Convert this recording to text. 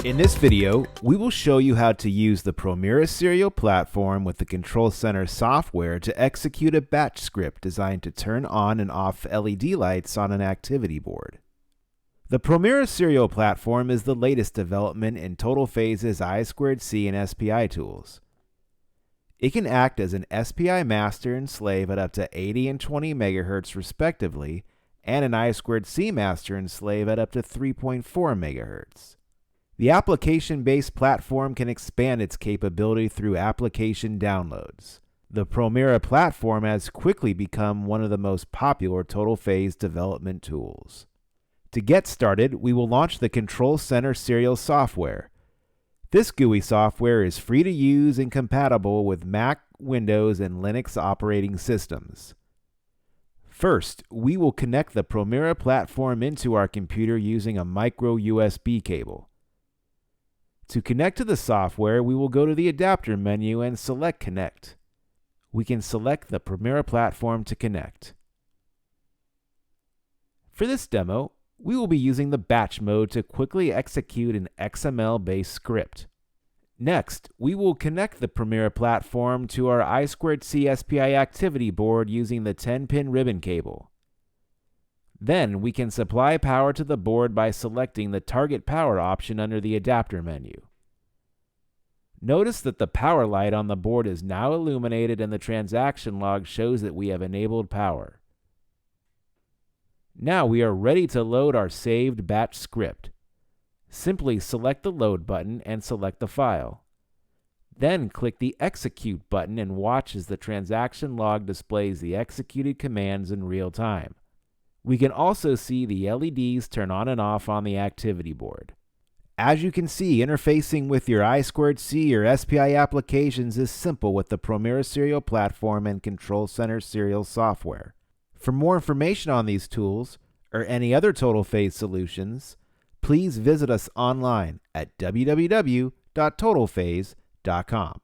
In this video, we will show you how to use the Promira Serial Platform with the Control Center software to execute a batch script designed to turn on and off LED lights on an activity board. The Promira Serial Platform is the latest development in Total Phase's I2C and SPI tools. It can act as an SPI master and slave at up to 80 and 20 MHz respectively, and an I2C master and slave at up to 3.4 MHz. The application-based platform can expand its capability through application downloads. The Promira platform has quickly become one of the most popular Total Phase development tools. To get started, we will launch the Control Center Serial software. This GUI software is free to use and compatible with Mac, Windows, and Linux operating systems. First, we will connect the Promira platform into our computer using a micro USB cable. To connect to the software, we will go to the Adapter menu and select Connect. We can select the Promira platform to connect. For this demo, we will be using the batch mode to quickly execute an XML-based script. Next, we will connect the Promira platform to our I2C SPI activity board using the 10-pin ribbon cable. Then we can supply power to the board by selecting the Target Power option under the Adapter menu. Notice that the power light on the board is now illuminated and the transaction log shows that we have enabled power. Now we are ready to load our saved batch script. Simply select the Load button and select the file. Then click the Execute button and watch as the transaction log displays the executed commands in real time. We can also see the LEDs turn on and off on the activity board. As you can see, interfacing with your I2C or SPI applications is simple with the Promira Serial Platform and Control Center Serial software. For more information on these tools or any other Total Phase solutions, please visit us online at www.totalphase.com.